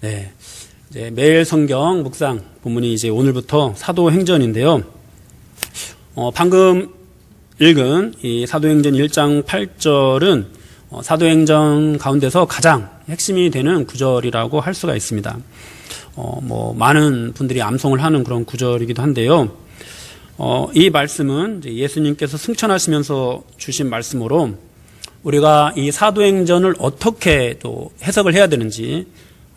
네. 이제 매일 성경 묵상 본문이 이제 오늘부터 사도행전인데요. 방금 읽은 이 사도행전 1장 8절은 사도행전 가운데서 가장 핵심이 되는 구절이라고 할 수가 있습니다. 많은 분들이 암송을 하는 그런 구절이기도 한데요. 이 말씀은 이제 예수님께서 승천하시면서 주신 말씀으로 우리가 이 사도행전을 어떻게 또 해석을 해야 되는지,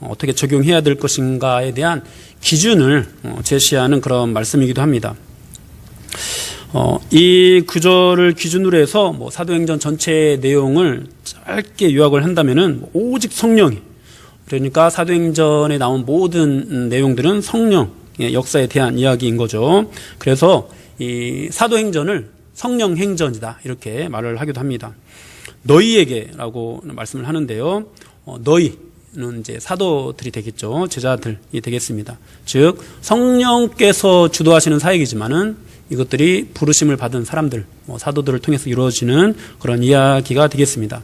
어떻게 적용해야 될 것인가에 대한 기준을 제시하는 그런 말씀이기도 합니다. 이 구절을 기준으로 해서 사도행전 전체의 내용을 짧게 요약을 한다면은 오직 성령이, 그러니까 사도행전에 나온 모든 내용들은 성령의 역사에 대한 이야기인 거죠. 그래서 이 사도행전을 성령행전이다 이렇게 말을 하기도 합니다. 너희에게라고 말씀을 하는데요. 너희는 이제 사도들이 되겠죠. 제자들이 되겠습니다. 즉 성령께서 주도하시는 사역이지만은 이것들이 부르심을 받은 사람들, 사도들을 통해서 이루어지는 그런 이야기가 되겠습니다.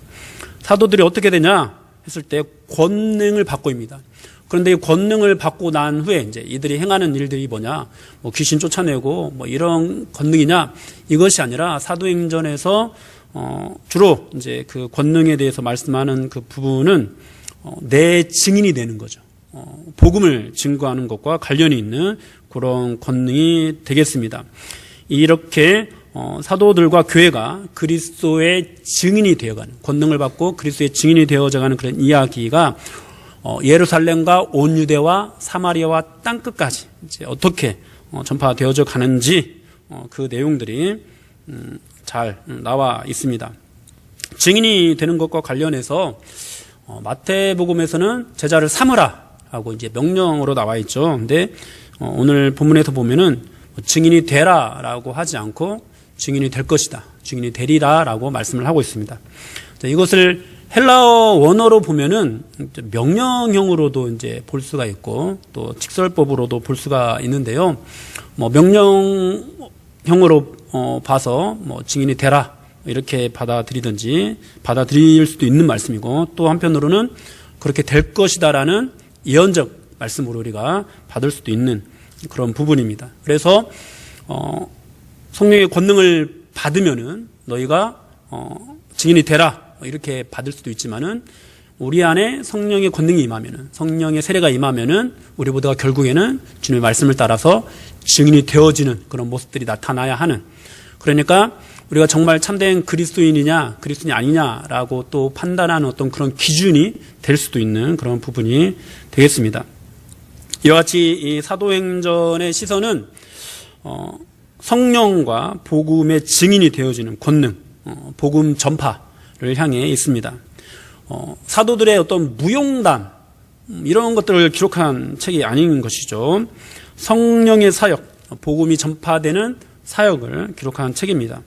사도들이 어떻게 되냐 했을 때 권능을 받고입니다. 그런데 이 권능을 받고 난 후에 이제 이들이 행하는 일들이 뭐냐, 귀신 쫓아내고 이런 권능이냐, 이것이 아니라 사도행전에서 주로 이제 그 권능에 대해서 말씀하는 그 부분은 내 증인이 되는 거죠. 복음을 증거하는 것과 관련이 있는 그런 권능이 되겠습니다. 이렇게 사도들과 교회가 그리스도의 증인이 되어가는, 권능을 받고 그리스도의 증인이 되어져가는 그런 이야기가 예루살렘과 온 유대와 사마리아와 땅끝까지 이제 어떻게 전파되어져 가는지 그 내용들이 잘 나와 있습니다. 증인이 되는 것과 관련해서 마태복음에서는 제자를 삼으라 하고 이제 명령으로 나와 있죠. 근데 오늘 본문에서 보면은 증인이 되라라고 하지 않고 증인이 될 것이다, 증인이 되리라라고 말씀을 하고 있습니다. 자, 이것을 헬라어 원어로 보면은 명령형으로도 이제 볼 수가 있고 또 직설법으로도 볼 수가 있는데요. 명령형으로 봐서 증인이 되라 이렇게 받아들이든지 받아들일 수도 있는 말씀이고, 또 한편으로는 그렇게 될 것이다라는 예언적 말씀으로 우리가 받을 수도 있는 그런 부분입니다. 그래서 성령의 권능을 받으면은 너희가 증인이 되라 이렇게 받을 수도 있지만은, 우리 안에 성령의 권능이 임하면은, 성령의 세례가 임하면은 우리 모두가 결국에는 주님의 말씀을 따라서 증인이 되어지는 그런 모습들이 나타나야 하는, 그러니까 우리가 정말 참된 그리스도인이냐 그리스도인이 아니냐라고 또 판단하는 어떤 그런 기준이 될 수도 있는 그런 부분이 되겠습니다. 이와 같이 이 사도행전의 시선은 성령과 복음의 증인이 되어지는 권능, 복음 전파를 향해 있습니다. 사도들의 어떤 무용담 이런 것들을 기록한 책이 아닌 것이죠. 성령의 사역, 복음이 전파되는 사역을 기록한 책입니다.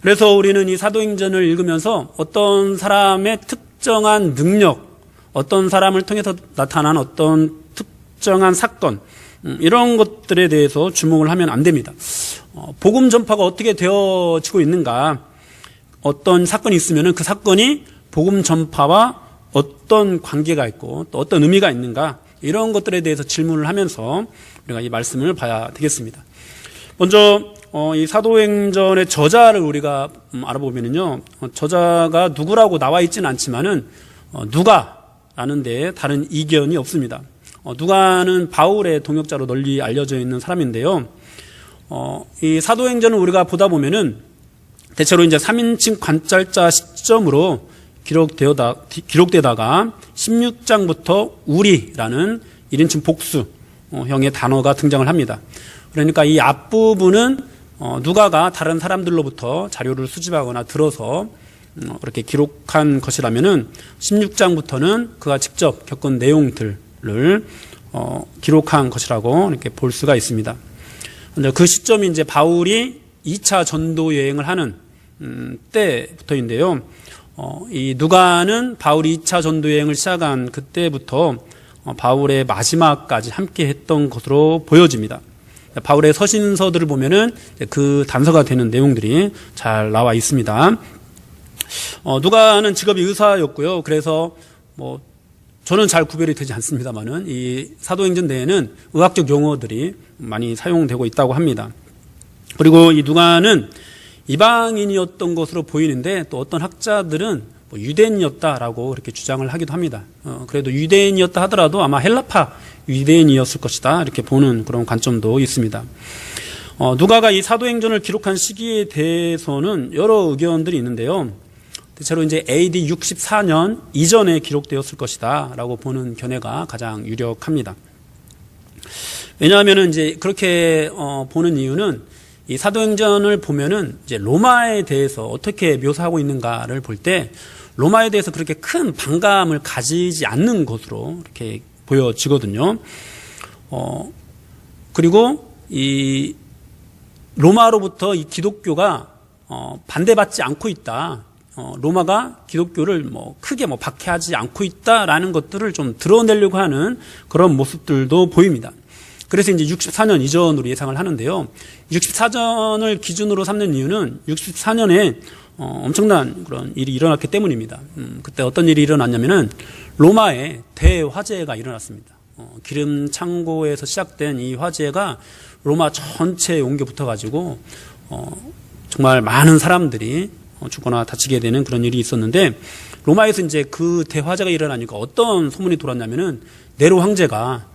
그래서 우리는 이 사도행전을 읽으면서 어떤 사람의 특정한 능력, 어떤 사람을 통해서 나타난 어떤 특정한 사건, 이런 것들에 대해서 주목을 하면 안 됩니다. 복음 전파가 어떻게 되어지고 있는가, 어떤 사건이 있으면 그 사건이 복음 전파와 어떤 관계가 있고 또 어떤 의미가 있는가, 이런 것들에 대해서 질문을 하면서 우리가 이 말씀을 봐야 되겠습니다. 먼저 이 사도행전의 저자를 우리가 알아보면요, 저자가 누구라고 나와 있지는 않지만은 누가라는 데 다른 이견이 없습니다. 누가는 바울의 동역자로 널리 알려져 있는 사람인데요. 이 사도행전을 우리가 보다 보면은 대체로 이제 3인칭 관찰자 시점으로 기록되다가 16장부터 우리라는 1인칭 복수형의 단어가 등장을 합니다. 그러니까 이 앞부분은 누가가 다른 사람들로부터 자료를 수집하거나 들어서 그렇게 기록한 것이라면은 16장부터는 그가 직접 겪은 내용들을 기록한 것이라고 이렇게 볼 수가 있습니다. 그 시점이 이제 바울이 2차 전도 여행을 하는 때부터인데요. 이 누가는 바울이 2차 전도 여행을 시작한 그때부터 바울의 마지막까지 함께 했던 것으로 보여집니다. 바울의 서신서들을 보면은 그 단서가 되는 내용들이 잘 나와 있습니다. 누가는 직업이 의사였고요. 그래서 저는 잘 구별이 되지 않습니다만은 이 사도행전 내에는 의학적 용어들이 많이 사용되고 있다고 합니다. 그리고 이 누가는 이방인이었던 것으로 보이는데 또 어떤 학자들은 유대인이었다라고 그렇게 주장을 하기도 합니다. 그래도 유대인이었다 하더라도 아마 헬라파 유대인이었을 것이다 이렇게 보는 그런 관점도 있습니다. 누가가 이 사도행전을 기록한 시기에 대해서는 여러 의견들이 있는데요. 대체로 이제 AD 64년 이전에 기록되었을 것이다라고 보는 견해가 가장 유력합니다. 왜냐하면 이제 그렇게 보는 이유는 이 사도행전을 보면은 이제 로마에 대해서 어떻게 묘사하고 있는가를 볼 때 로마에 대해서 그렇게 큰 반감을 가지지 않는 것으로 이렇게 보여지거든요. 그리고 이 로마로부터 이 기독교가 반대받지 않고 있다. 로마가 기독교를 크게 박해하지 않고 있다라는 것들을 좀 드러내려고 하는 그런 모습들도 보입니다. 그래서 이제 64년 이전으로 예상을 하는데요. 64년을 기준으로 삼는 이유는 64년에 엄청난 그런 일이 일어났기 때문입니다. 그때 어떤 일이 일어났냐면은 로마에 대화재가 일어났습니다. 기름 창고에서 시작된 이 화재가 로마 전체에 옮겨 붙어가지고 정말 많은 사람들이 죽거나 다치게 되는 그런 일이 있었는데 로마에서 이제 그 대화재가 일어나니까 어떤 소문이 돌았냐면은 네로 황제가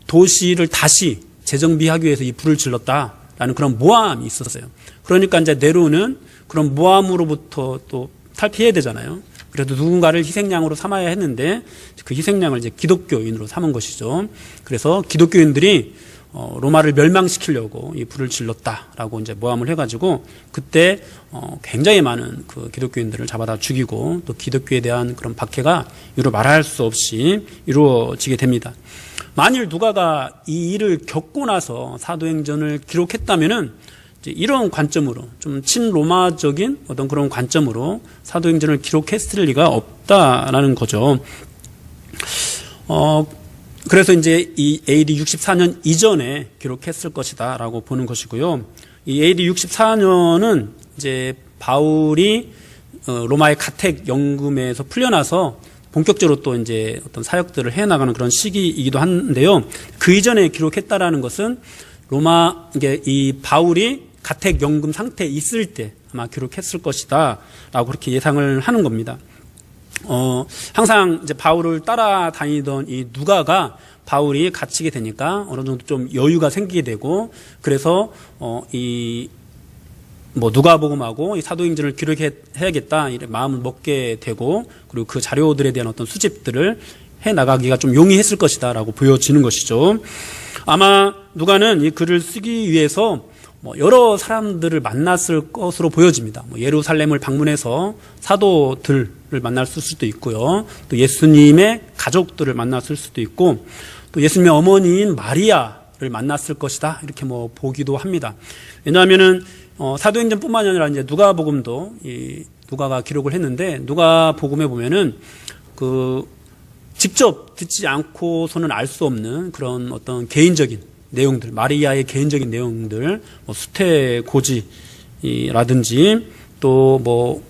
도시를 다시 재정비하기 위해서 이 불을 질렀다라는 그런 모함이 있었어요. 그러니까 이제 네로는 그런 모함으로부터 또 탈피해야 되잖아요. 그래도 누군가를 희생양으로 삼아야 했는데 그 희생양을 이제 기독교인으로 삼은 것이죠. 그래서 기독교인들이 로마를 멸망시키려고 이 불을 질렀다라고 이제 모함을 해가지고 그때 굉장히 많은 그 기독교인들을 잡아다 죽이고 또 기독교에 대한 그런 박해가 이루 말할 수 없이 이루어지게 됩니다. 만일 누가가 이 일을 겪고 나서 사도행전을 기록했다면은 이제 이런 관점으로 좀 친로마적인 어떤 그런 관점으로 사도행전을 기록했을 리가 없다라는 거죠. 그래서 이제 이 AD 64년 이전에 기록했을 것이다라고 보는 것이고요. 이 AD 64년은 이제 바울이 로마의 가택 연금에서 풀려나서 본격적으로 또 이제 어떤 사역들을 해 나가는 그런 시기이기도 한데요. 그 이전에 기록했다라는 것은 이게 이 바울이 가택 연금 상태에 있을 때 아마 기록했을 것이다라고 그렇게 예상을 하는 겁니다. 항상 이제 바울을 따라다니던 이 누가가 바울이 갇히게 되니까 어느 정도 좀 여유가 생기게 되고 그래서 누가복음하고 이 사도행전을 기록해야겠다 이런 마음을 먹게 되고 그리고 그 자료들에 대한 어떤 수집들을 해 나가기가 좀 용이했을 것이다라고 보여지는 것이죠. 아마 누가는 이 글을 쓰기 위해서 여러 사람들을 만났을 것으로 보여집니다. 예루살렘을 방문해서 사도들을 만났을 수도 있고요. 또 예수님의 가족들을 만났을 수도 있고 또 예수님의 어머니인 마리아를 만났을 것이다. 이렇게 보기도 합니다. 왜냐하면은 사도행전뿐만 아니라 이제 누가복음도 누가가 기록을 했는데 누가복음에 보면은 직접 듣지 않고서는 알 수 없는 그런 어떤 개인적인 내용들, 마리아의 개인적인 내용들, 수태고지라든지 또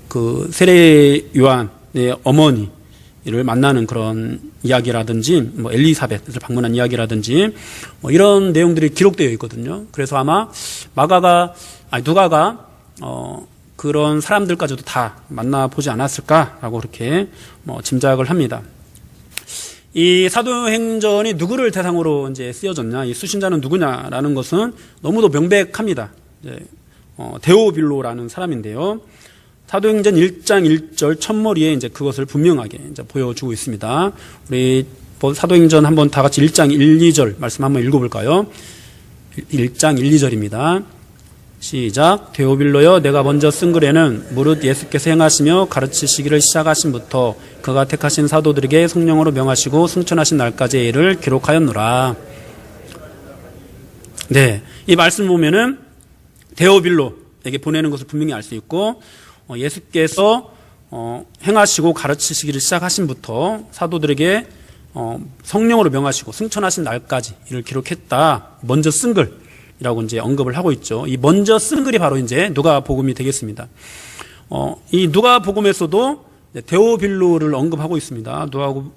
세례 요한의 어머니를 만나는 그런 이야기라든지 엘리사벳을 방문한 이야기라든지 이런 내용들이 기록되어 있거든요. 그래서 아마 누가가 그런 사람들까지도 다 만나보지 않았을까라고 그렇게 짐작을 합니다. 이 사도행전이 누구를 대상으로 이제 쓰여졌냐, 이 수신자는 누구냐라는 것은 너무도 명백합니다. 데오빌로라는 사람인데요. 사도행전 1장 1절 첫머리에 이제 그것을 분명하게 이제 보여주고 있습니다. 우리 사도행전 한번 다 같이 1장 1, 2절 말씀 한번 읽어볼까요? 1장 1, 2절입니다. 시작. 데오빌로여, 내가 먼저 쓴 글에는 무릇 예수께서 행하시며 가르치시기를 시작하신부터 그가 택하신 사도들에게 성령으로 명하시고 승천하신 날까지의 일을 기록하였노라. 네, 이 말씀 보면은 데오빌로에게 보내는 것을 분명히 알 수 있고 예수께서 행하시고 가르치시기를 시작하신부터 사도들에게 성령으로 명하시고 승천하신 날까지 이를 기록했다. 먼저 쓴 글이라고 이제 언급을 하고 있죠. 이 먼저 쓴 글이 바로 이제 누가복음이 되겠습니다. 이 누가복음에서도 데오빌로를 언급하고 있습니다.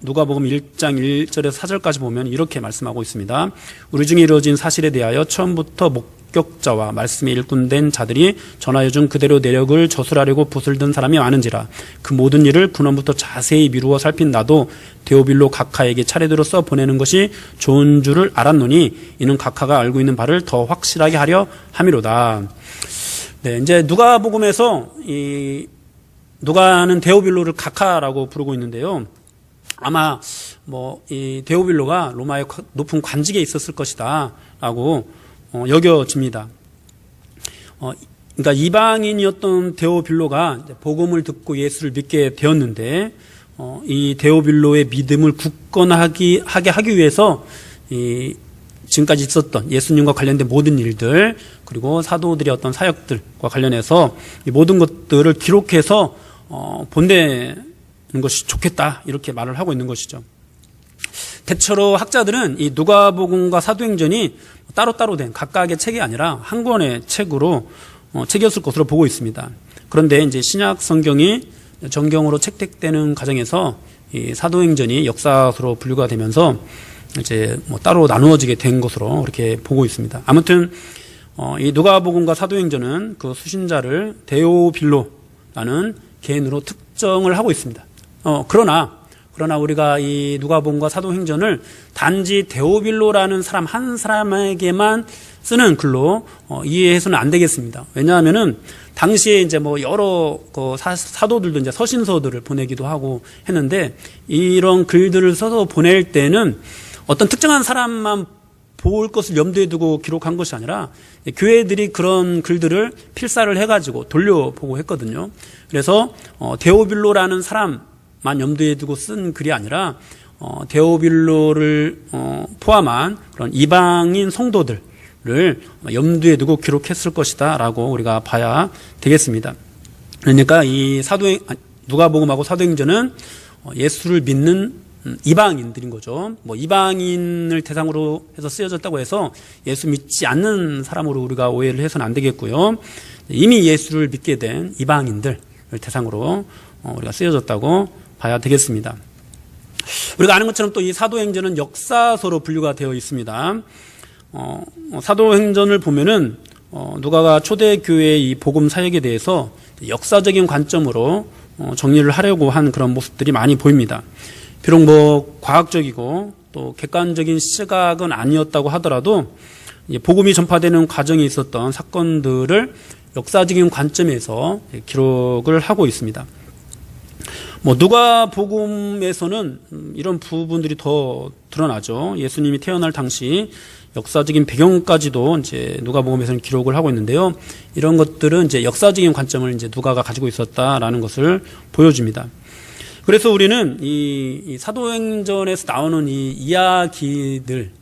누가복음 1장 1절에서 4절까지 보면 이렇게 말씀하고 있습니다. 우리 중에 이루어진 사실에 대하여 처음부터 목격자와 말씀에 일꾼된 자들이 전하여 준 그대로 내력을 저술하려고 붓을 든 사람이 많은지라. 그 모든 일을 근원부터 자세히 미루어 살핀 나도 데오빌로 각하에게 차례대로 써 보내는 것이 좋은 줄을 알았노니 이는 각하가 알고 있는 바를 더 확실하게 하려 함이로다. 네, 이제 누가복음에서 누가는 데오빌로를 각하라고 부르고 있는데요. 아마 이 데오빌로가 로마의 높은 관직에 있었을 것이다라고 여겨집니다. 그러니까 이방인이었던 데오빌로가 복음을 듣고 예수를 믿게 되었는데 이 데오빌로의 믿음을 굳건하게 하기 위해서 지금까지 있었던 예수님과 관련된 모든 일들, 그리고 사도들의 어떤 사역들과 관련해서 이 모든 것들을 기록해서 보내는 것이 좋겠다, 이렇게 말을 하고 있는 것이죠. 대체로 학자들은 이 누가복음과 사도행전이 따로따로 된 각각의 책이 아니라 한 권의 책으로 책이었을 것으로 보고 있습니다. 그런데 이제 신약 성경이 정경으로 책택되는 과정에서 이 사도행전이 역사서로 분류가 되면서 이제 따로 나누어지게 된 것으로 그렇게 보고 있습니다. 아무튼 이 누가복음과 사도행전은 그 수신자를 데오빌로라는 개인으로 특정을 하고 있습니다. 그러나 우리가 이 누가복음과 사도행전을 단지 데오빌로라는 사람 한 사람에게만 쓰는 글로 이해해서는 안 되겠습니다. 왜냐하면은 당시에 이제 여러 사도들도 이제 서신서들을 보내기도 하고 했는데, 이런 글들을 써서 보낼 때는 어떤 특정한 사람만 볼 것을 염두에 두고 기록한 것이 아니라 교회들이 그런 글들을 필사를 해가지고 돌려보고 했거든요. 그래서 데오빌로라는 사람만 염두에 두고 쓴 글이 아니라 데오빌로를 포함한 그런 이방인 성도들을 염두에 두고 기록했을 것이다 라고 우리가 봐야 되겠습니다. 그러니까 이 누가복음하고 사도행전은 예수를 믿는 이방인들인 거죠. 이방인을 대상으로 해서 쓰여졌다고 해서 예수 믿지 않는 사람으로 우리가 오해를 해서는 안 되겠고요. 이미 예수를 믿게 된 이방인들을 대상으로 우리가 쓰여졌다고 봐야 되겠습니다. 우리가 아는 것처럼 또 이 사도행전은 역사서로 분류가 되어 있습니다. 사도행전을 보면은 누가가 초대교회의 이 복음 사역에 대해서 역사적인 관점으로 정리를 하려고 한 그런 모습들이 많이 보입니다. 비록 과학적이고 또 객관적인 시각은 아니었다고 하더라도 복음이 전파되는 과정에 있었던 사건들을 역사적인 관점에서 기록을 하고 있습니다. 누가복음에서는 이런 부분들이 더 드러나죠. 예수님이 태어날 당시 역사적인 배경까지도 이제 누가복음에서는 기록을 하고 있는데요. 이런 것들은 이제 역사적인 관점을 이제 누가가 가지고 있었다라는 것을 보여줍니다. 그래서 우리는 이 사도행전에서 나오는 이 이야기들,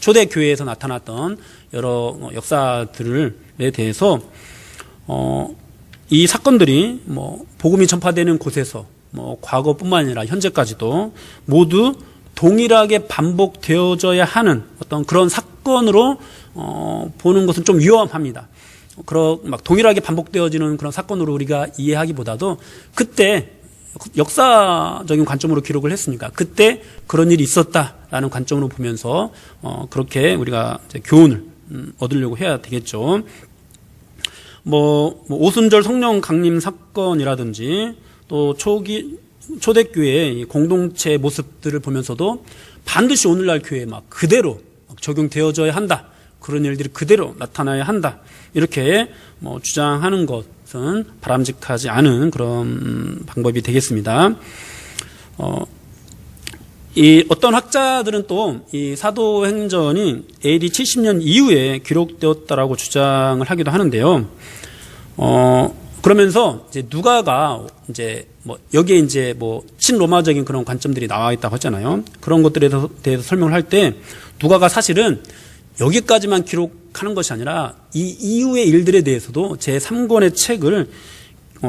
초대교회에서 나타났던 여러 역사들에 대해서, 이 사건들이 복음이 전파되는 곳에서 과거뿐만 아니라 현재까지도 모두 동일하게 반복되어져야 하는 어떤 그런 사건으로 보는 것은 좀 위험합니다. 동일하게 반복되어지는 그런 사건으로 우리가 이해하기보다도 그때 역사적인 관점으로 기록을 했으니까 그때 그런 일이 있었다라는 관점으로 보면서 그렇게 우리가 이제 교훈을 얻으려고 해야 되겠죠. 오순절 성령 강림 사건이라든지 또 초대교회의 공동체 모습들을 보면서도 반드시 오늘날 교회에 그대로 적용되어져야 한다, 그런 일들이 그대로 나타나야 한다, 이렇게 주장하는 것은 바람직하지 않은 그런 방법이 되겠습니다. 어떤 학자들은 또 이 사도행전이 AD 70년 이후에 기록되었다라고 주장을 하기도 하는데요. 그러면서 이제 누가가 이제 여기에 이제 친로마적인 그런 관점들이 나와 있다고 하잖아요. 그런 것들에 대해서 설명을 할 때 누가가 사실은 여기까지만 기록하는 것이 아니라 이 이후의 일들에 대해서도 제3권의 책을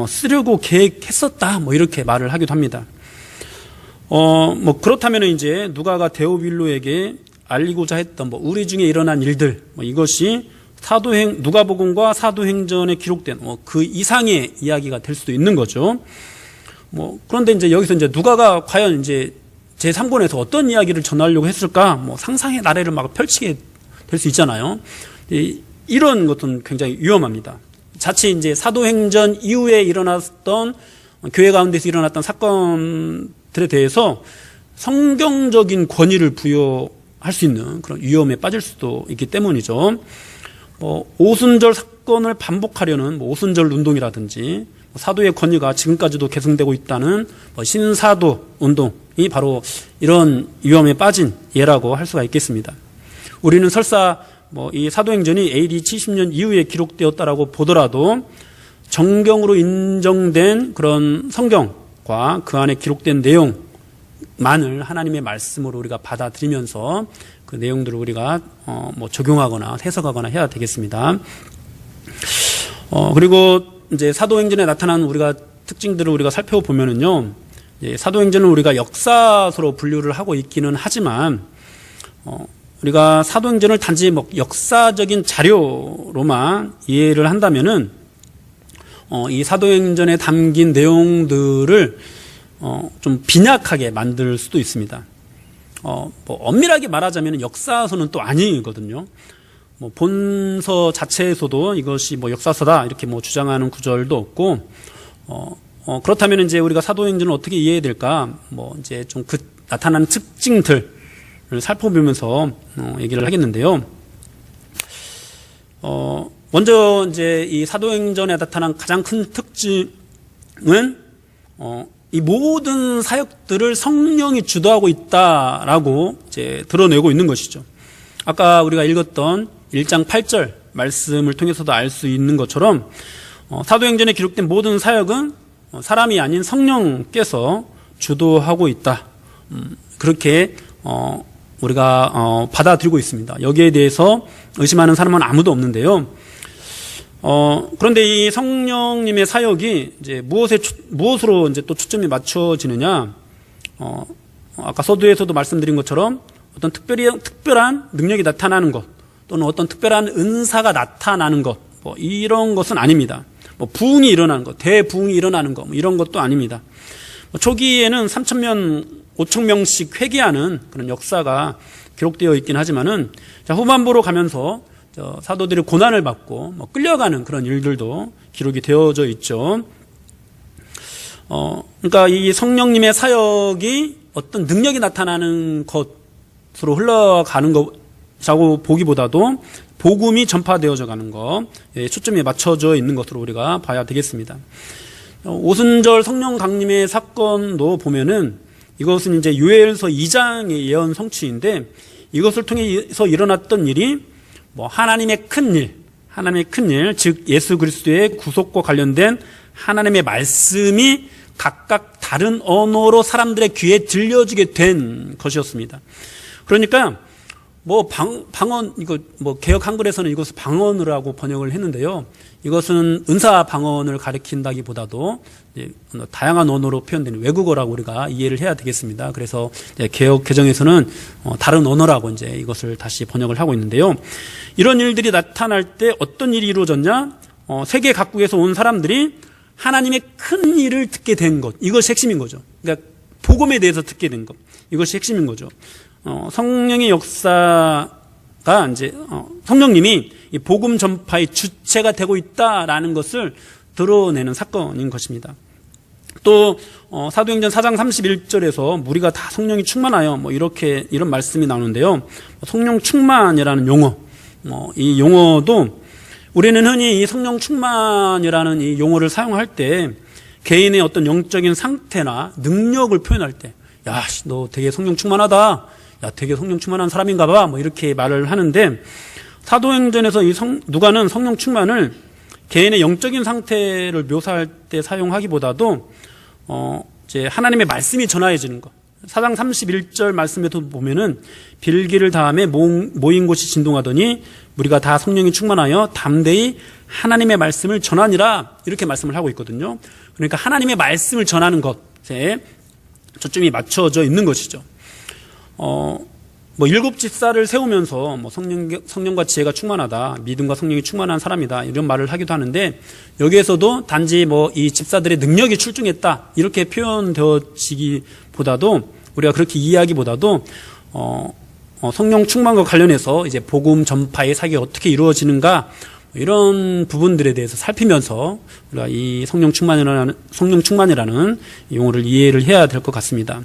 쓰려고 계획했었다, 이렇게 말을 하기도 합니다. 그렇다면 이제 누가가 데오빌로에게 알리고자 했던 우리 중에 일어난 일들, 이것이 누가복음과 사도행전에 기록된 그 이상의 이야기가 될 수도 있는 거죠. 그런데 이제 여기서 이제 누가가 과연 이제 제3권에서 어떤 이야기를 전하려고 했을까? 상상의 나래를 막 펼치게 될 수 있잖아요. 이런 것은 굉장히 위험합니다. 자칫 이제 사도행전 이후에 일어났던 교회 가운데서 일어났던 사건들에 대해서 성경적인 권위를 부여할 수 있는 그런 위험에 빠질 수도 있기 때문이죠. 오순절 사건을 반복하려는 오순절 운동이라든지 사도의 권위가 지금까지도 계승되고 있다는 신사도 운동이 바로 이런 위험에 빠진 예라고 할 수가 있겠습니다. 우리는 설사 이 사도행전이 AD 70년 이후에 기록되었다라고 보더라도 정경으로 인정된 그런 성경과 그 안에 기록된 내용만을 하나님의 말씀으로 우리가 받아들이면서 그 내용들을 우리가 적용하거나 해석하거나 해야 되겠습니다. 그리고 이제 사도행전에 나타난 우리가 특징들을 우리가 살펴보면은요, 사도행전은 우리가 역사서로 분류를 하고 있기는 하지만 우리가 사도행전을 단지 역사적인 자료로만 이해를 한다면은 이 사도행전에 담긴 내용들을 좀 빈약하게 만들 수도 있습니다. 엄밀하게 말하자면 역사서는 또 아니거든요. 본서 자체에서도 이것이 역사서다 이렇게 주장하는 구절도 없고, 그렇다면 이제 우리가 사도행전을 어떻게 이해해야 될까? 이제 좀 나타나는 특징들을 살펴보면서 얘기를 하겠는데요. 먼저 이제 이 사도행전에 나타난 가장 큰 특징은 이 모든 사역들을 성령이 주도하고 있다라고 이제 드러내고 있는 것이죠. 아까 우리가 읽었던 1장 8절 말씀을 통해서도 알 수 있는 것처럼 사도행전에 기록된 모든 사역은 사람이 아닌 성령께서 주도하고 있다. 그렇게 우리가 받아들이고 있습니다. 여기에 대해서 의심하는 사람은 아무도 없는데요. 그런데 이 성령님의 사역이 이제 무엇으로 이제 또 초점이 맞춰지느냐? 아까 서두에서도 말씀드린 것처럼 어떤 특별한 능력이 나타나는 것, 또는 어떤 특별한 은사가 나타나는 것, 이런 것은 아닙니다. 부흥이 일어나는 것, 대부흥이 일어나는 것, 이런 것도 아닙니다. 초기에는 3,000명, 5,000명씩 회개하는 그런 역사가 기록되어 있긴 하지만은, 후반부로 가면서 사도들이 고난을 받고 끌려가는 그런 일들도 기록이 되어져 있죠. 그러니까 이 성령님의 사역이 어떤 능력이 나타나는 것으로 흘러가는 것이라고 보기보다도 복음이 전파되어져 가는 것, 초점이 맞춰져 있는 것으로 우리가 봐야 되겠습니다. 오순절 성령 강림의 사건도 보면은 이것은 이제 요엘서 2장의 예언 성취인데, 이것을 통해서 일어났던 일이 하나님의 큰 일, 즉 예수 그리스도의 구속과 관련된 하나님의 말씀이 각각 다른 언어로 사람들의 귀에 들려주게 된 것이었습니다. 그러니까 방언, 이거 개역 한글에서는 이것을 방언이라고 번역을 했는데요. 이것은 은사 방언을 가리킨다기보다도 다양한 언어로 표현되는 외국어라고 우리가 이해를 해야 되겠습니다. 그래서 개역 개정에서는 다른 언어라고 이제 이것을 다시 번역을 하고 있는데요. 이런 일들이 나타날 때 어떤 일이 이루어졌냐? 세계 각국에서 온 사람들이 하나님의 큰 일을 듣게 된 것, 이것이 핵심인 거죠. 그러니까 복음에 대해서 듣게 된 것, 이것이 핵심인 거죠. 성령의 역사가 이제 성령님이 이 복음 전파의 주체가 되고 있다라는 것을 드러내는 사건인 것입니다. 또 사도행전 4장 31절에서 무리가 다 성령이 충만하여 이런 말씀이 나오는데요. 성령 충만이라는 용어, 이 용어도 우리는 흔히 이 성령 충만이라는 이 용어를 사용할 때 개인의 어떤 영적인 상태나 능력을 표현할 때, 야, 너 되게 성령 충만하다. 야, 되게 성령 충만한 사람인가 봐. 이렇게 말을 하는데, 사도행전에서 누가는 성령 충만을 개인의 영적인 상태를 묘사할 때 사용하기보다도, 이제 하나님의 말씀이 전하여지는 것. 4장 31절 말씀에도 보면은 빌기를 다음에 모인 곳이 진동하더니 우리가 다 성령이 충만하여 담대히 하나님의 말씀을 전하니라. 이렇게 말씀을 하고 있거든요. 그러니까 하나님의 말씀을 전하는 것에 초점이 맞춰져 있는 것이죠. 뭐 일곱 집사를 세우면서 뭐 성령과 지혜가 충만하다, 믿음과 성령이 충만한 사람이다 이런 말을 하기도 하는데, 여기에서도 단지 뭐 이 집사들의 능력이 출중했다 이렇게 표현되어지기보다도, 우리가 그렇게 이해하기보다도 성령 충만과 관련해서 이제 복음 전파의 사역이 어떻게 이루어지는가 이런 부분들에 대해서 살피면서 우리가 이 성령 충만이라는 용어를 이해를 해야 될 것 같습니다.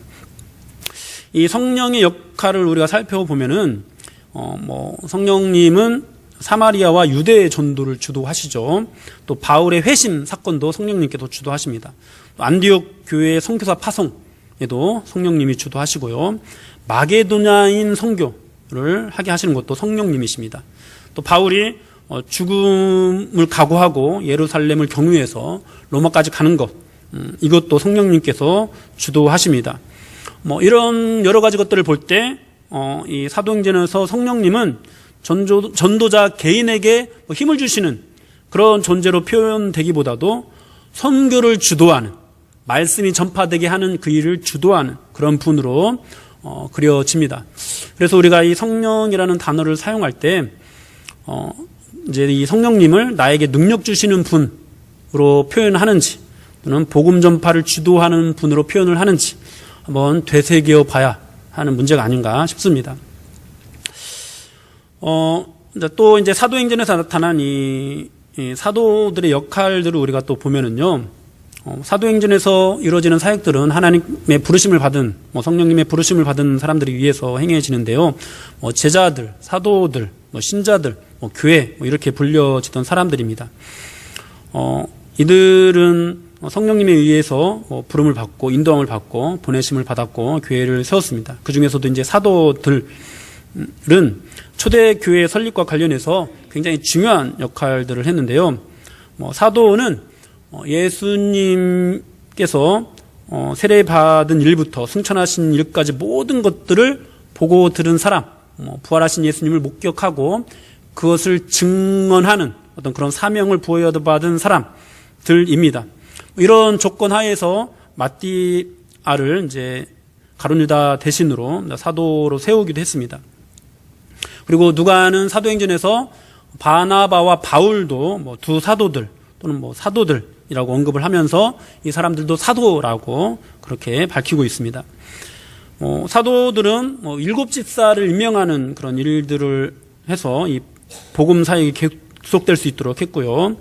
이 성령의 역할을 우리가 살펴보면은 뭐 성령님은 사마리아와 유대 전도를 주도하시죠. 또 바울의 회심 사건도 성령님께서 주도하십니다. 또 안디옥 교회의 선교사 파송에도 성령님이 주도하시고요. 마게도냐인 선교를 하게 하시는 것도 성령님이십니다. 또 바울이 죽음을 각오하고 예루살렘을 경유해서 로마까지 가는 것, 이것도 성령님께서 주도하십니다. 뭐 이런 여러 가지 것들을 볼 때 이 사도행전에서 성령님은 전도자 개인에게 힘을 주시는 그런 존재로 표현되기보다도 선교를 주도하는, 말씀이 전파되게 하는 그 일을 주도하는 그런 분으로 그려집니다. 그래서 우리가 이 성령이라는 단어를 사용할 때 이제 이 성령님을 나에게 능력 주시는 분으로 표현하는지, 또는 복음 전파를 주도하는 분으로 표현을 하는지 한번 되새겨 봐야 하는 문제가 아닌가 싶습니다. 또 이제 사도행전에서 나타난 이 사도들의 역할들을 우리가 또 보면은요, 사도행전에서 이루어지는 사역들은 하나님의 부르심을 받은, 성령님의 부르심을 받은 사람들이 위해서 행해지는데요. 제자들, 사도들, 신자들, 교회, 이렇게 불려지던 사람들입니다. 이들은 성령님에 의해서 부름을 받고 인도함을 받고 보내심을 받았고 교회를 세웠습니다. 그 중에서도 이제 사도들은 초대교회 설립과 관련해서 굉장히 중요한 역할들을 했는데요. 사도는 예수님께서 세례받은 일부터 승천하신 일까지 모든 것들을 보고 들은 사람, 부활하신 예수님을 목격하고 그것을 증언하는 어떤 그런 사명을 부여받은 사람들입니다. 이런 조건 하에서 마띠아를 이제 가룟 유다 대신으로 사도로 세우기도 했습니다. 그리고 누가는 사도행전에서 바나바와 바울도 두 사도들 또는 사도들이라고 언급을 하면서 이 사람들도 사도라고 그렇게 밝히고 있습니다. 사도들은 일곱 집사를 임명하는 그런 일들을 해서 이 복음 사역이 계속될 수 있도록 했고요.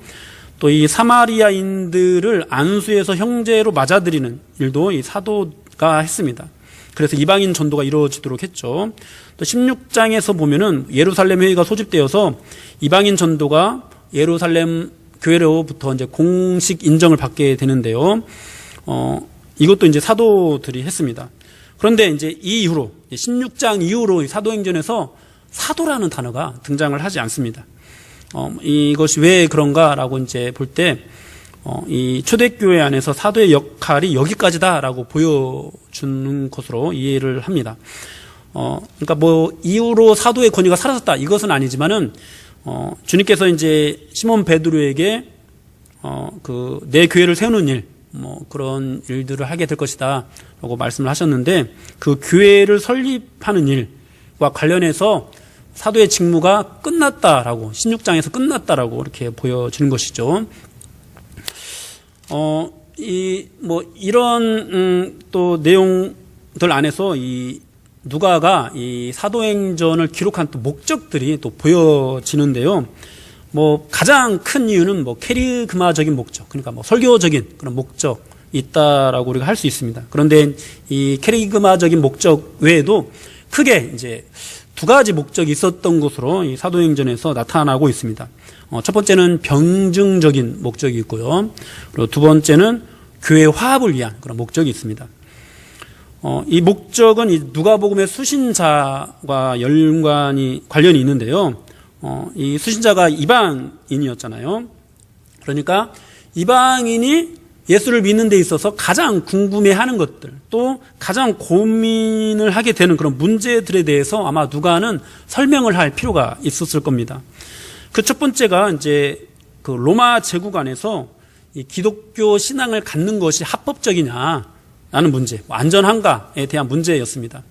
또 이 사마리아인들을 안수해서 형제로 맞아들이는 일도 이 사도가 했습니다. 그래서 이방인 전도가 이루어지도록 했죠. 또 16장에서 보면은 예루살렘 회의가 소집되어서 이방인 전도가 예루살렘 교회로부터 이제 공식 인정을 받게 되는데요. 이것도 이제 사도들이 했습니다. 그런데 이제 이 이후로 16장 이후로 사도행전에서 사도라는 단어가 등장을 하지 않습니다. 이것이 왜 그런가라고 이제 볼 때, 이 초대교회 안에서 사도의 역할이 여기까지다라고 보여주는 것으로 이해를 합니다. 그러니까 이후로 사도의 권위가 사라졌다 이것은 아니지만은, 주님께서 이제 시몬 베드로에게, 내 교회를 세우는 일, 그런 일들을 하게 될 것이다 라고 말씀을 하셨는데, 그 교회를 설립하는 일과 관련해서 사도의 직무가 끝났다라고, 16장에서 끝났다라고 이렇게 보여지는 것이죠. 이런 또 내용들 안에서 이 누가가 이 사도행전을 기록한 또 목적들이 또 보여지는데요. 가장 큰 이유는 캐리그마적인 목적, 그러니까 설교적인 그런 목적이 있다라고 우리가 할 수 있습니다. 그런데 이 캐리그마적인 목적 외에도 크게 이제 두 가지 목적이 있었던 것으로 이 사도행전에서 나타나고 있습니다. 첫 번째는 병증적인 목적이 있고요. 그리고 두 번째는 교회 화합을 위한 그런 목적이 있습니다. 이 목적은 이 누가복음의 수신자와 관련이 있는데요. 이 수신자가 이방인이었잖아요. 그러니까 이방인이 예수를 믿는 데 있어서 가장 궁금해하는 것들, 또 가장 고민을 하게 되는 그런 문제들에 대해서 아마 누가는 설명을 할 필요가 있었을 겁니다. 그 첫 번째가 이제 그 로마 제국 안에서 이 기독교 신앙을 갖는 것이 합법적이냐라는 문제, 안전한가에 대한 문제였습니다.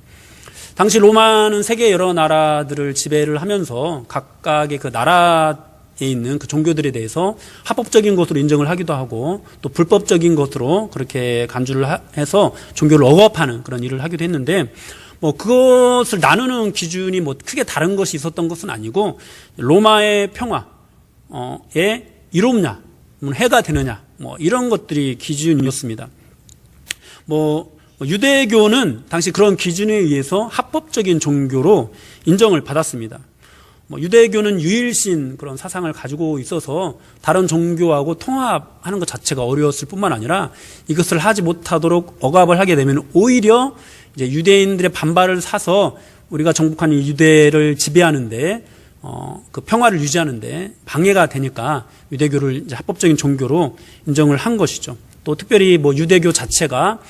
당시 로마는 세계 여러 나라들을 지배를 하면서 각각의 그 나라에 있는 그 종교들에 대해서 합법적인 것으로 인정을 하기도 하고 또 불법적인 것으로 그렇게 간주를 해서 종교를 억압하는 그런 일을 하기도 했는데 뭐 그것을 나누는 기준이 뭐 크게 다른 것이 있었던 것은 아니고 로마의 평화에 이롭냐, 해가 되느냐, 뭐 이런 것들이 기준이었습니다. 뭐 유대교는 당시 그런 기준에 의해서 합법적인 종교로 인정을 받았습니다. 뭐 유대교는 유일신 그런 사상을 가지고 있어서 다른 종교하고 통합하는 것 자체가 어려웠을 뿐만 아니라 이것을 하지 못하도록 억압을 하게 되면 오히려 이제 유대인들의 반발을 사서 우리가 정복한 이 유대를 지배하는데 그 평화를 유지하는데 방해가 되니까 유대교를 이제 합법적인 종교로 인정을 한 것이죠. 또 특별히 뭐 유대교 자체가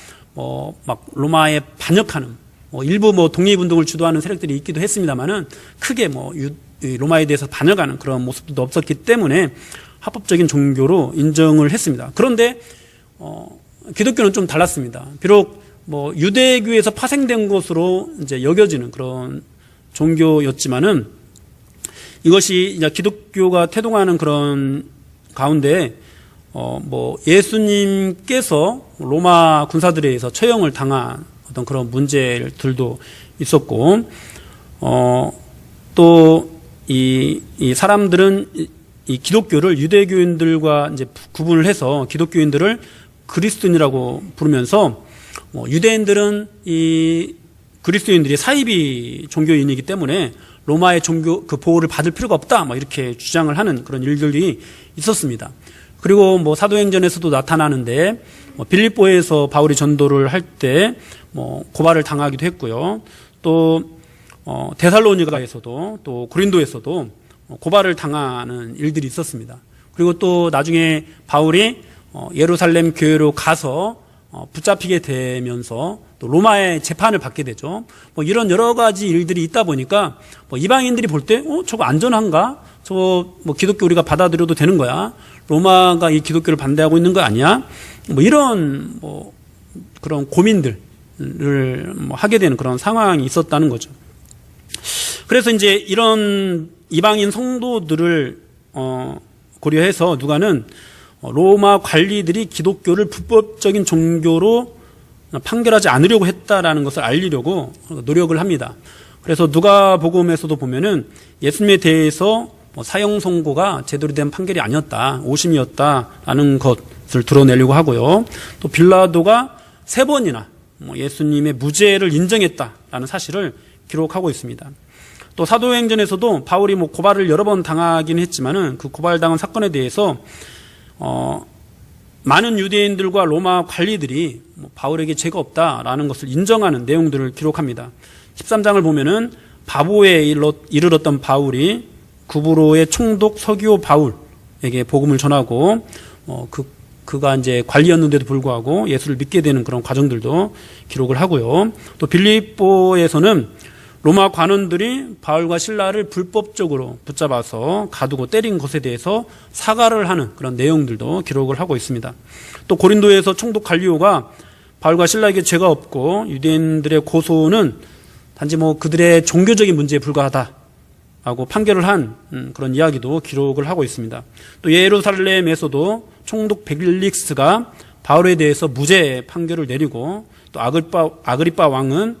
막 로마에 반역하는 일부 뭐 독립운동을 주도하는 세력들이 있기도 했습니다만은 크게 뭐 로마에 대해서 반역하는 그런 모습도 없었기 때문에 합법적인 종교로 인정을 했습니다. 그런데 기독교는 좀 달랐습니다. 비록 뭐 유대교에서 파생된 것으로 이제 여겨지는 그런 종교였지만은 이것이 이제 기독교가 태동하는 그런 가운데 뭐 예수님께서 로마 군사들에 의해서 처형을 당한 어떤 그런 문제들도 있었고 또 이 사람들은 이 기독교를 유대교인들과 이제 구분을 해서 기독교인들을 그리스도인이라고 부르면서 유대인들은 이 그리스도인들이 사이비 종교인이기 때문에 로마의 종교 그 보호를 받을 필요가 없다, 뭐 이렇게 주장을 하는 그런 일들이 있었습니다. 그리고 뭐 사도행전에서도 나타나는데 빌립보에서 바울이 전도를 할 때 뭐 고발을 당하기도 했고요. 또 데살로니가에서도 또 고린도에서도 고발을 당하는 일들이 있었습니다. 그리고 또 나중에 바울이 예루살렘 교회로 가서 붙잡히게 되면서 또 로마의 재판을 받게 되죠. 뭐 이런 여러 가지 일들이 있다 보니까 뭐 이방인들이 볼 때 저거 안전한가? 저거 뭐 기독교 우리가 받아들여도 되는 거야? 로마가 이 기독교를 반대하고 있는 거 아니야? 뭐 이런 뭐 그런 고민들을 뭐 하게 되는 그런 상황이 있었다는 거죠. 그래서 이제 이런 이방인 성도들을 고려해서 누가는 로마 관리들이 기독교를 불법적인 종교로 판결하지 않으려고 했다라는 것을 알리려고 노력을 합니다. 그래서 누가복음에서도 보면은 예수님에 대해서 사형 선고가 제대로 된 판결이 아니었다, 오심이었다라는 것을 드러내려고 하고요. 또 빌라도가 3번이나 예수님의 무죄를 인정했다라는 사실을 기록하고 있습니다. 또 사도행전에서도 바울이 뭐 고발을 여러 번 당하긴 했지만은 그 고발당한 사건에 대해서 많은 유대인들과 로마 관리들이 바울에게 죄가 없다라는 것을 인정하는 내용들을 기록합니다. 13장을 보면은 바보에 이르렀던 바울이 구브로의 총독 서기오 바울에게 복음을 전하고 그가 이제 관리였는데도 불구하고 예수를 믿게 되는 그런 과정들도 기록을 하고요. 또 빌립보에서는 로마 관원들이 바울과 실라를 불법적으로 붙잡아서 가두고 때린 것에 대해서 사과를 하는 그런 내용들도 기록을 하고 있습니다. 또 고린도에서 총독 갈리오가 바울과 실라에게 죄가 없고 유대인들의 고소는 단지 뭐 그들의 종교적인 문제에 불과하다라고 판결을 한 그런 이야기도 기록을 하고 있습니다. 또 예루살렘에서도 총독 벨릭스가 바울에 대해서 무죄 판결을 내리고 또 아그리빠 왕이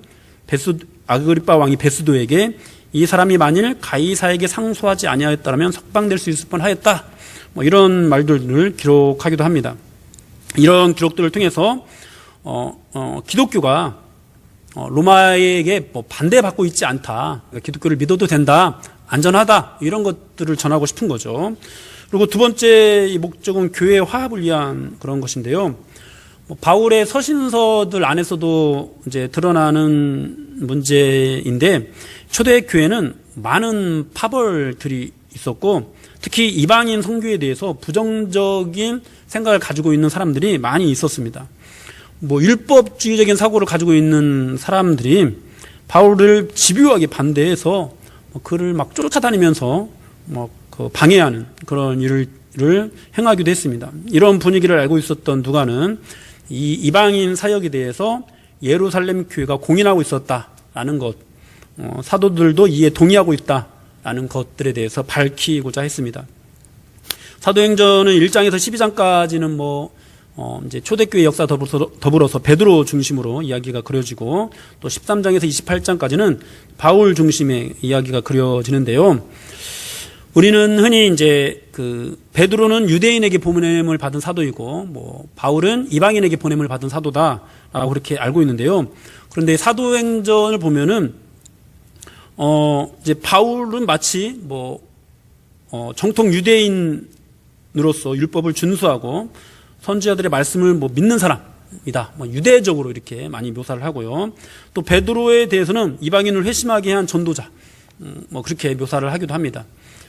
베스도에게 이 사람이 만일 가이사에게 상소하지 아니하였다면 석방될 수 있을 뻔하였다, 뭐 이런 말들을 기록하기도 합니다. 이런 기록들을 통해서 기독교가 로마에게 뭐 반대받고 있지 않다, 그러니까 기독교를 믿어도 된다, 안전하다, 이런 것들을 전하고 싶은 거죠. 그리고 두 번째 이 목적은 교회 화합을 위한 그런 것인데요. 바울의 서신서들 안에서도 이제 드러나는 문제인데 초대 교회는 많은 파벌들이 있었고 특히 이방인 선교에 대해서 부정적인 생각을 가지고 있는 사람들이 많이 있었습니다. 뭐 율법주의적인 사고를 가지고 있는 사람들이 바울을 집요하게 반대해서 그를 막 쫓아다니면서 그 방해하는 그런 일을 행하기도 했습니다. 이런 분위기를 알고 있었던 누가는 이 이방인 사역에 대해서 예루살렘 교회가 공인하고 있었다라는 것, 사도들도 이에 동의하고 있다라는 것들에 대해서 밝히고자 했습니다. 사도행전은 1장에서 12장까지는 이제 초대교회 역사 더불어서 베드로 중심으로 이야기가 그려지고, 또 13장에서 28장까지는 바울 중심의 이야기가 그려지는데요. 우리는 흔히 이제 베드로는 유대인에게 보냄을 받은 사도이고, 바울은 이방인에게 보냄을 받은 사도다라고 그렇게 알고 있는데요. 그런데 사도행전을 보면은 이제 바울은 마치 정통 유대인으로서 율법을 준수하고 선지자들의 말씀을 믿는 사람이다, 유대적으로 이렇게 많이 묘사를 하고요. 또 베드로에 대해서는 이방인을 회심하게 한 전도자, 그렇게 묘사를 하기도 합니다.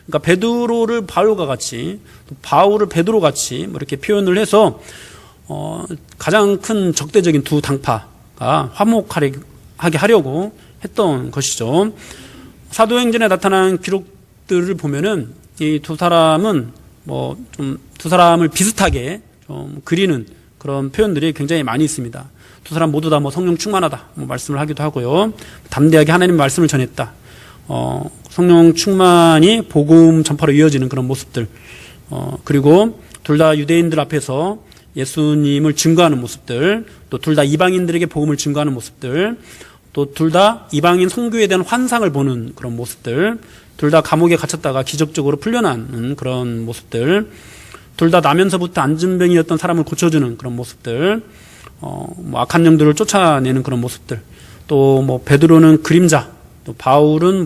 그러니까 베드로를 바울과 같이, 또 바울을 베드로 같이 이렇게 표현을 해서 가장 큰 적대적인 두 당파가 화목하게 하려고 했던 것이죠. 사도행전에 나타난 기록들을 보면은 이 두 사람은 두 사람을 비슷하게 좀 그리는 그런 표현들이 굉장히 많이 있습니다. 두 사람 모두 다 성령 충만하다 말씀을 하기도 하고요. 담대하게 하나님의 말씀을 전했다. 성령 충만이 복음 전파로 이어지는 그런 모습들. 그리고 둘 다 유대인들 앞에서 예수님을 증거하는 모습들, 또 둘 다 이방인들에게 복음을 증거하는 모습들, 또 둘 다 이방인 선교에 대한 환상을 보는 그런 모습들, 둘 다 감옥에 갇혔다가 기적적으로 풀려나는 그런 모습들, 둘 다 나면서부터 안진병이었던 사람을 고쳐주는 그런 모습들, 악한 영들을 쫓아내는 그런 모습들, 또 베드로는 그림자, 또 바울은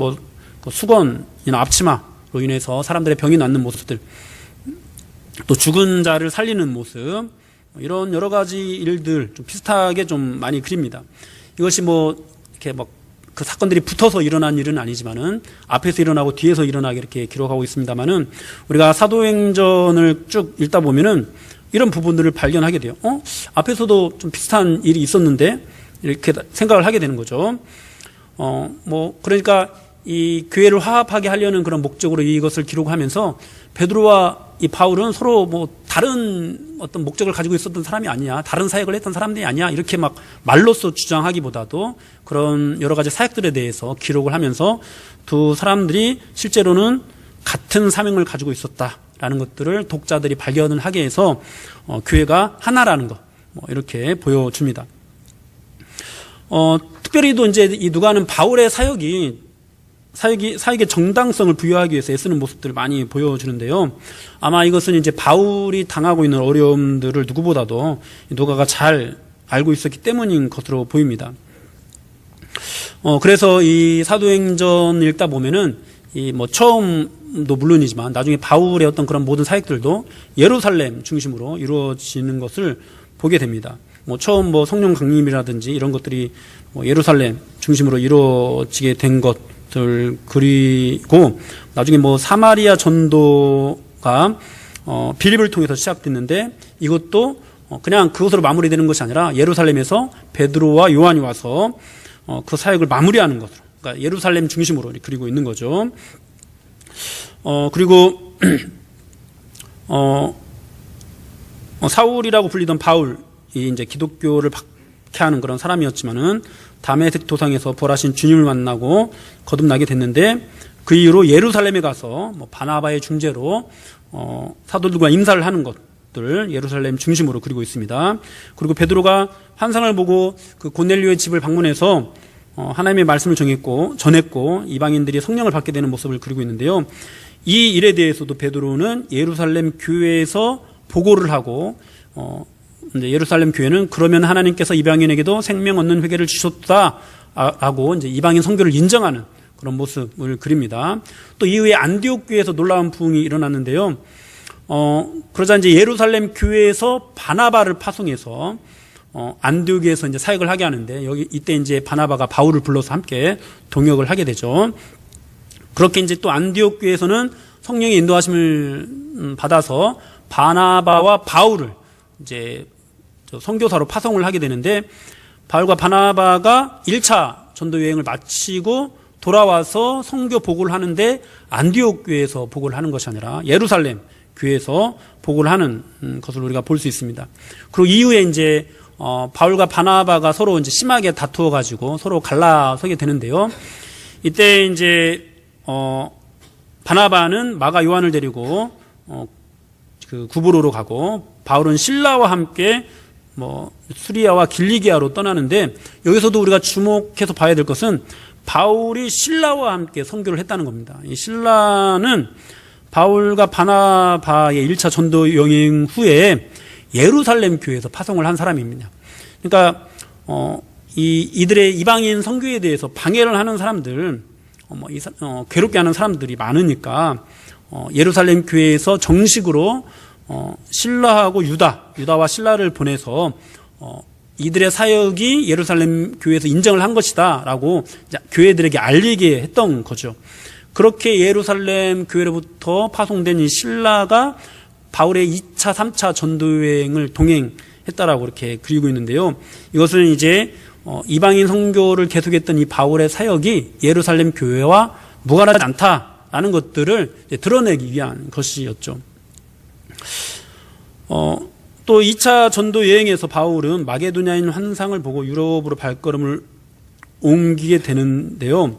수건이나 앞치마로 인해서 사람들의 병이 낫는 모습들, 또 죽은 자를 살리는 모습, 이런 여러 가지 일들 좀 비슷하게 좀 많이 그립니다. 이것이 이렇게 그 사건들이 붙어서 일어난 일은 아니지만은 앞에서 일어나고 뒤에서 일어나게 이렇게 기록하고 있습니다만은, 우리가 사도행전을 쭉 읽다 보면은 이런 부분들을 발견하게 돼요. 앞에서도 좀 비슷한 일이 있었는데, 이렇게 생각을 하게 되는 거죠. 그러니까 이 교회를 화합하게 하려는 그런 목적으로 이것을 기록하면서 베드로와 이 바울은 서로 다른 어떤 목적을 가지고 있었던 사람이 아니야, 다른 사역을 했던 사람들이 아니야, 이렇게 말로써 주장하기보다도 그런 여러 가지 사역들에 대해서 기록을 하면서 두 사람들이 실제로는 같은 사명을 가지고 있었다라는 것들을 독자들이 발견을 하게 해서 교회가 하나라는 것, 이렇게 보여줍니다. 특별히 또 이제 이 누가는 바울의 사역의 정당성을 부여하기 위해서 애쓰는 모습들을 많이 보여주는데요. 아마 이것은 이제 바울이 당하고 있는 어려움들을 누구보다도 누가가 잘 알고 있었기 때문인 것으로 보입니다. 그래서 이 사도행전 읽다 보면은 처음도 물론이지만 나중에 바울의 어떤 그런 모든 사역들도 예루살렘 중심으로 이루어지는 것을 보게 됩니다. 처음 성령 강림이라든지 이런 것들이 예루살렘 중심으로 이루어지게 된 것들, 그리고 나중에 사마리아 전도가 빌립을 통해서 시작됐는데, 이것도 그냥 그것으로 마무리되는 것이 아니라 예루살렘에서 베드로와 요한이 와서 그 사역을 마무리하는 것으로, 그러니까 예루살렘 중심으로 그리고 있는 거죠. 그리고 사울이라고 불리던 바울이 이제 기독교를 박해하는 그런 사람이었지만은 다메섹 도상에서 부활하신 주님을 만나고 거듭나게 됐는데, 그 이후로 예루살렘에 가서 바나바의 중재로 사도들과 임사를 하는 것들 예루살렘 중심으로 그리고 있습니다. 그리고 베드로가 환상을 보고 그 고넬료의 집을 방문해서 하나님의 말씀을 전했고 이방인들이 성령을 받게 되는 모습을 그리고 있는데요. 이 일에 대해서도 베드로는 예루살렘 교회에서 보고를 하고, 이제 예루살렘 교회는 그러면 하나님께서 이방인에게도 생명 얻는 회개를 주셨다라고 이제 이방인 선교를 인정하는 그런 모습을 그립니다. 또 이후에 안디옥 교회에서 놀라운 부흥이 일어났는데요. 그러자 이제 예루살렘 교회에서 바나바를 파송해서 안디옥에서 이제 사역을 하게 하는데, 이때 이제 바나바가 바울을 불러서 함께 동역을 하게 되죠. 그렇게 이제 또 안디옥 교회에서는 성령의 인도하심을 받아서 바나바와 바울을 이제 선교사로 파송을 하게 되는데, 바울과 바나바가 1차 전도 여행을 마치고 돌아와서 선교 보고를 하는데 안디옥 교회에서 보고를 하는 것이 아니라 예루살렘 교회에서 보고를 하는 것을 우리가 볼 수 있습니다. 그리고 이후에 이제 바울과 바나바가 서로 이제 심하게 다투어 가지고 서로 갈라서게 되는데요. 이때 이제 바나바는 마가 요한을 데리고 그 구브로로 가고 바울은 실라와 함께 수리아와 길리기아로 떠나는데, 여기서도 우리가 주목해서 봐야 될 것은 바울이 실라와 함께 선교를 했다는 겁니다. 이 실라는 바울과 바나바의 1차 전도 여행 후에 예루살렘 교회에서 파송을 한 사람입니다. 그러니까 이들의 이방인 선교에 대해서 방해를 하는 사람들, 괴롭게 하는 사람들이 많으니까 예루살렘 교회에서 정식으로 실라하고 유다와 실라를 보내서 이들의 사역이 예루살렘 교회에서 인정을 한 것이다 라고 교회들에게 알리게 했던 거죠. 그렇게 예루살렘 교회로부터 파송된 이 실라가 바울의 2차, 3차 전도여행을 동행했다라고 이렇게 그리고 있는데요. 이것은 이제 이방인 선교를 계속했던 이 바울의 사역이 예루살렘 교회와 무관하지 않다라는 것들을 드러내기 위한 것이었죠. 또 2차 전도 여행에서 바울은 마게도냐인 환상을 보고 유럽으로 발걸음을 옮기게 되는데요.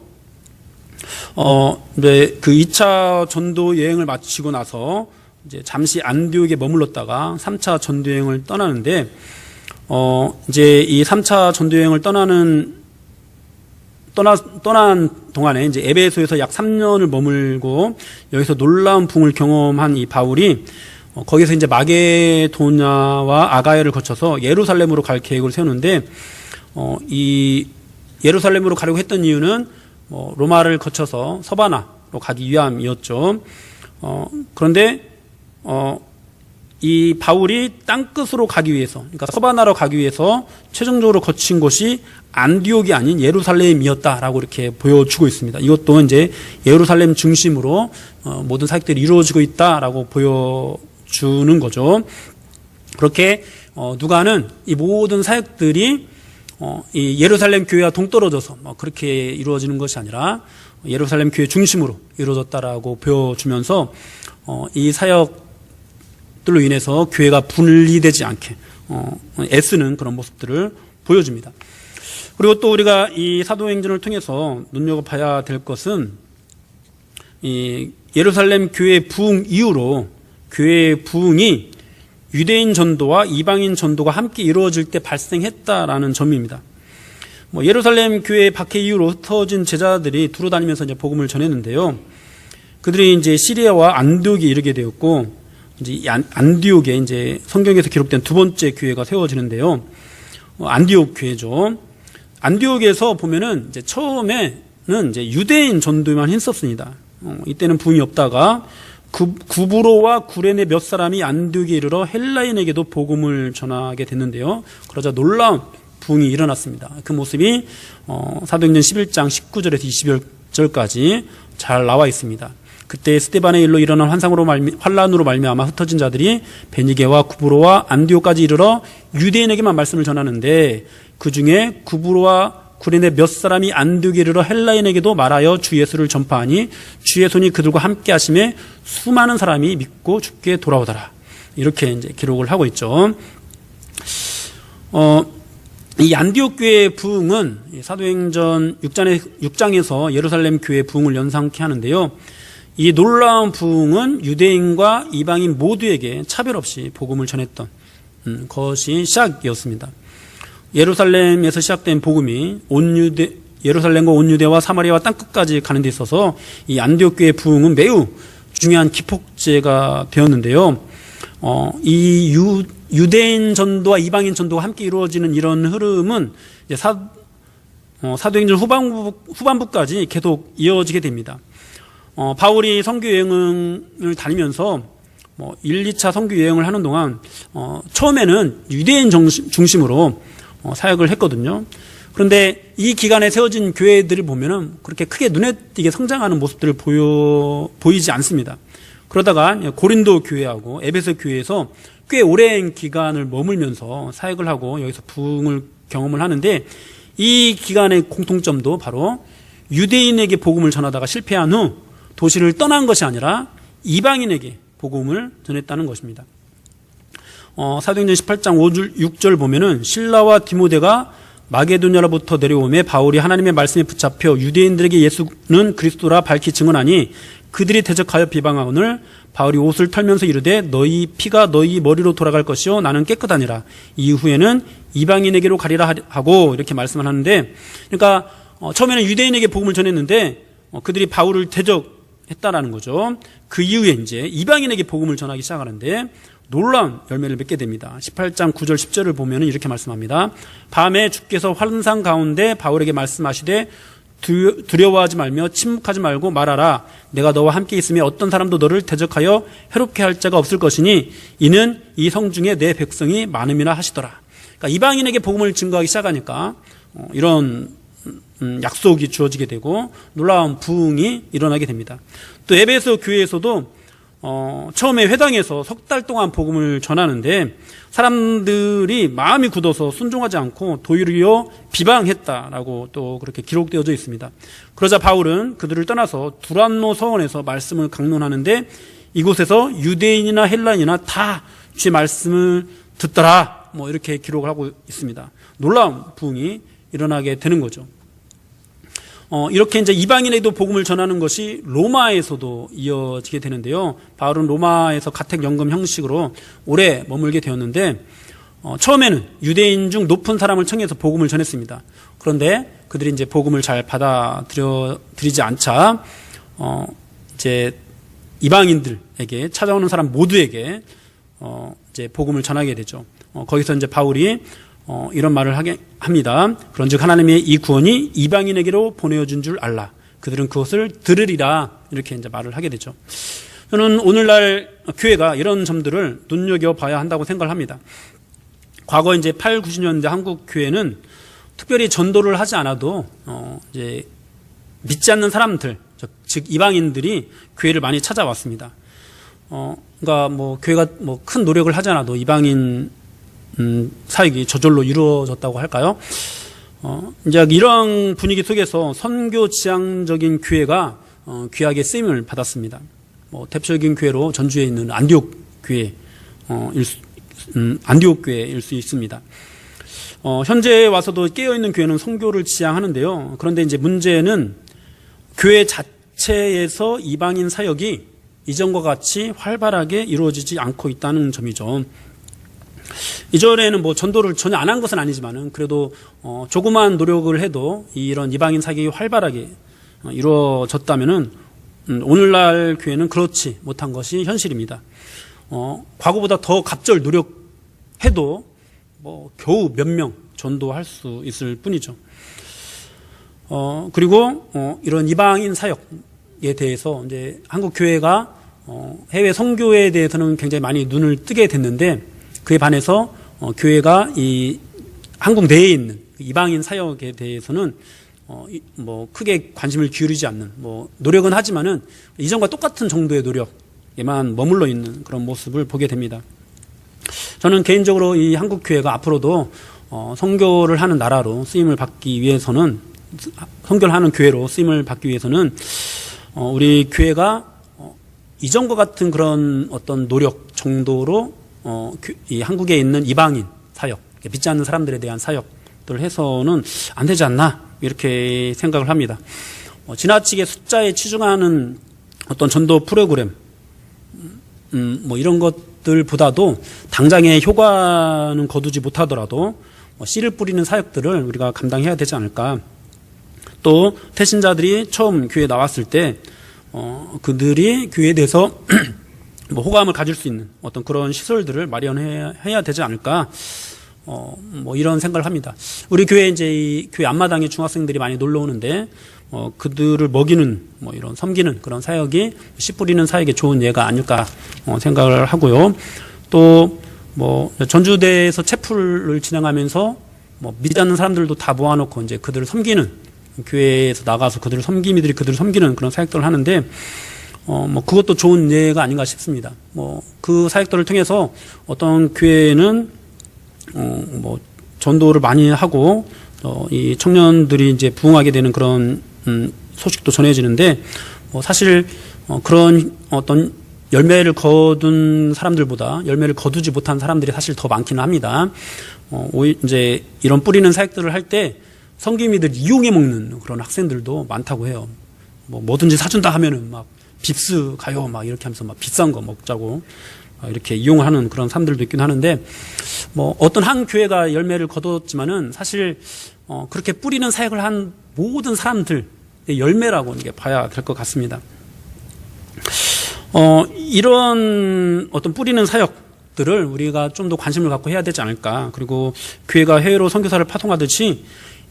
이제 그 2차 전도 여행을 마치고 나서 이제 잠시 안디옥에 머물렀다가 3차 전도 여행을 떠나는데, 이제 이 3차 전도 여행을 떠난 동안에 이제 에베소에서 약 3년을 머물고 여기서 놀라운 부흥을 경험한 이 바울이 거기서 이제 마게도냐와 아가야를 거쳐서 예루살렘으로 갈 계획을 세우는데, 이 예루살렘으로 가려고 했던 이유는 로마를 거쳐서 서바나로 가기 위함이었죠. 그런데 이 바울이 땅끝으로 가기 위해서, 그러니까 서바나로 가기 위해서 최종적으로 거친 곳이 안디옥이 아닌 예루살렘이었다라고 이렇게 보여주고 있습니다. 이것도 이제 예루살렘 중심으로 모든 사역들이 이루어지고 있다라고 보여주는 거죠. 그렇게 누가는 이 모든 사역들이 이 예루살렘 교회와 동떨어져서 그렇게 이루어지는 것이 아니라 예루살렘 교회 중심으로 이루어졌다라고 보여주면서 이 사역들로 인해서 교회가 분리되지 않게 애쓰는 그런 모습들을 보여줍니다. 그리고 또 우리가 이 사도행전을 통해서 눈여겨봐야 될 것은 이 예루살렘 교회 부흥 이후로 교회의 부흥이 유대인 전도와 이방인 전도가 함께 이루어질 때 발생했다라는 점입니다. 예루살렘 교회 박해 이후로 흩어진 제자들이 두루 다니면서 이제 복음을 전했는데요. 그들이 이제 시리아와 안디옥에 이르게 되었고, 이제 안디옥에 이제 성경에서 기록된 두 번째 교회가 세워지는데요. 안디옥 교회죠. 안디옥에서 보면은 이제 처음에는 이제 유대인 전도만 했었습니다. 이때는 부흥이 없다가 구브로와 구레네 몇 사람이 안디옥에 이르러 헬라인에게도 복음을 전하게 됐는데요. 그러자 놀라운 부흥이 일어났습니다. 그 모습이 사도행전 11장 19절에서 20절까지 잘 나와 있습니다. 그때 스데반의 일로 일어난 환란으로 말미암아 흩어진 자들이 베니게와 구브로와 안디옥까지 이르러 유대인에게만 말씀을 전하는데, 그 중에 구브로와 구레네 몇 사람이 안디옥에 이르러 헬라인에게도 말하여 주 예수를 전파하니 주의 손이 그들과 함께 하심에 수많은 사람이 믿고 주께 돌아오더라. 이렇게 이제 기록을 하고 있죠. 이 안디옥 교회의 부흥은 사도행전 6장에서 예루살렘 교회의 부흥을 연상케 하는데요. 이 놀라운 부흥은 유대인과 이방인 모두에게 차별 없이 복음을 전했던 것이 시작이었습니다. 예루살렘에서 시작된 복음이 예루살렘과 온 유대와 사마리아와 땅끝까지 가는 데 있어서 이 안디옥 교회의 부흥은 매우 중요한 기폭제가 되었는데요. 이 유대인 전도와 이방인 전도가 함께 이루어지는 이런 흐름은 이제 사도행전 후반부까지 계속 이어지게 됩니다. 바울이 선교 여행을 다니면서 1, 2차 선교 여행을 하는 동안 처음에는 유대인 중심으로 사역을 했거든요. 그런데 이 기간에 세워진 교회들을 보면은 그렇게 크게 눈에 띄게 성장하는 모습들을 보이지 않습니다. 그러다가 고린도 교회하고 에베소 교회에서 꽤 오랜 기간을 머물면서 사역을 하고 여기서 부흥을 경험을 하는데, 이 기간의 공통점도 바로 유대인에게 복음을 전하다가 실패한 후 도시를 떠난 것이 아니라 이방인에게 복음을 전했다는 것입니다. 사도행전 18장 5절 6절 보면은 신라와 디모데가 마게도냐로부터 내려오매 바울이 하나님의 말씀에 붙잡혀 유대인들에게 예수는 그리스도라 밝히 증언하니 그들이 대적하여 비방하거늘 바울이 옷을 털면서 이르되 너희 피가 너희 머리로 돌아갈 것이요 나는 깨끗하니라. 이후에는 이방인에게로 가리라 하고 이렇게 말씀을 하는데, 그러니까 처음에는 유대인에게 복음을 전했는데 그들이 바울을 대적했다라는 거죠. 그 이후에 이제 이방인에게 복음을 전하기 시작하는데 놀라운 열매를 맺게 됩니다. 18장 9절 10절을 보면 이렇게 말씀합니다. 밤에 주께서 환상 가운데 바울에게 말씀하시되 두려워하지 말며 침묵하지 말고 말하라. 내가 너와 함께 있으며 어떤 사람도 너를 대적하여 해롭게 할 자가 없을 것이니 이는 이 성 중에 내 백성이 많음이라 하시더라. 그러니까 이방인에게 복음을 증거하기 시작하니까 이런 약속이 주어지게 되고 놀라운 부흥이 일어나게 됩니다. 또 에베소 교회에서도 처음에 회당에서 석 달 동안 복음을 전하는데 사람들이 마음이 굳어서 순종하지 않고 도리어 비방했다라고 또 그렇게 기록되어져 있습니다. 그러자 바울은 그들을 떠나서 두란노 서원에서 말씀을 강론하는데 이곳에서 유대인이나 헬라인이나 다 주의 말씀을 듣더라, 이렇게 기록을 하고 있습니다. 놀라운 부흥이 일어나게 되는 거죠. 이렇게 이제 이방인에도 복음을 전하는 것이 로마에서도 이어지게 되는데요. 바울은 로마에서 가택연금 형식으로 오래 머물게 되었는데, 처음에는 유대인 중 높은 사람을 청해서 복음을 전했습니다. 그런데 그들이 이제 복음을 잘 받아들이지 않자, 이제 이방인들에게 찾아오는 사람 모두에게, 이제 복음을 전하게 되죠. 거기서 이제 바울이 이런 말을 합니다. 그런즉 하나님의 이 구원이 이방인에게로 보내어준 줄 알라. 그들은 그것을 들으리라. 이렇게 이제 말을 하게 되죠. 저는 오늘날 교회가 이런 점들을 눈여겨봐야 한다고 생각을 합니다. 과거 이제 8, 90년대 한국 교회는 특별히 전도를 하지 않아도 이제 믿지 않는 사람들, 즉 이방인들이 교회를 많이 찾아왔습니다. 그러니까 교회가 큰 노력을 하지 않아도 이방인 사역이 저절로 이루어졌다고 할까요? 이제 이런 분위기 속에서 선교 지향적인 교회가 귀하게 쓰임을 받았습니다. 대표적인 교회로 전주에 있는 안디옥 교회일 수 있습니다. 현재 와서도 깨어있는 교회는 선교를 지향하는데요. 그런데 이제 문제는 교회 자체에서 이방인 사역이 이전과 같이 활발하게 이루어지지 않고 있다는 점이죠. 이전에는 전도를 전혀 안 한 것은 아니지만은 그래도 조그마한 노력을 해도 이런 이방인 사역이 활발하게 이루어졌다면은 오늘날 교회는 그렇지 못한 것이 현실입니다. 과거보다 더 갑절 노력해도 겨우 몇 명 전도할 수 있을 뿐이죠. 그리고 이런 이방인 사역에 대해서 이제 한국 교회가 해외 선교에 대해서는 굉장히 많이 눈을 뜨게 됐는데 그에 반해서 교회가 이 한국 내에 있는 이방인 사역에 대해서는 크게 관심을 기울이지 않는 노력은 하지만은 이전과 똑같은 정도의 노력에만 머물러 있는 그런 모습을 보게 됩니다. 저는 개인적으로 이 한국 교회가 앞으로도 선교를 하는 나라로 쓰임을 받기 위해서는 선교를 하는 교회로 쓰임을 받기 위해서는 우리 교회가 이전과 같은 그런 어떤 노력 정도로 이 한국에 있는 이방인 사역, 믿지 않는 사람들에 대한 사역들을 해서는 안 되지 않나 이렇게 생각을 합니다. 지나치게 숫자에 치중하는 어떤 전도 프로그램 이런 것들보다도 당장의 효과는 거두지 못하더라도 씨를 뿌리는 사역들을 우리가 감당해야 되지 않을까. 또 태신자들이 처음 교회에 나왔을 때 그들이 교회에 대해서 호감을 가질 수 있는 어떤 그런 시설들을 마련해야 되지 않을까, 이런 생각을 합니다. 우리 교회 이제 이 교회 앞마당에 중학생들이 많이 놀러 오는데, 그들을 먹이는, 이런 섬기는 그런 사역이 씨 뿌리는 사역에 좋은 예가 아닐까, 생각을 하고요. 또, 전주대에서 채플을 진행하면서, 믿지 않는 사람들도 다 모아놓고 이제 그들을 섬기는, 교회에서 나가서 그들을 섬기미들이 그들을 섬기는 그런 사역들을 하는데, 그것도 좋은 예가 아닌가 싶습니다. 그 사역들을 통해서 어떤 교회는, 전도를 많이 하고, 이 청년들이 이제 부흥하게 되는 그런, 소식도 전해지는데, 사실, 그런 어떤 열매를 거둔 사람들보다 열매를 거두지 못한 사람들이 사실 더 많기는 합니다. 이제 이런 뿌리는 사역들을 할 때 성김이들 이용해 먹는 그런 학생들도 많다고 해요. 뭐든지 사준다 하면은 막 빕스 가요 막 이렇게 하면서 막 비싼 거 먹자고 이렇게 이용하는 그런 사람들도 있긴 하는데, 어떤 한 교회가 열매를 거뒀지만은 사실 그렇게 뿌리는 사역을 한 모든 사람들의 열매라고 이게 봐야 될 것 같습니다. 이런 어떤 뿌리는 사역들을 우리가 좀 더 관심을 갖고 해야 되지 않을까. 그리고 교회가 해외로 선교사를 파송하듯이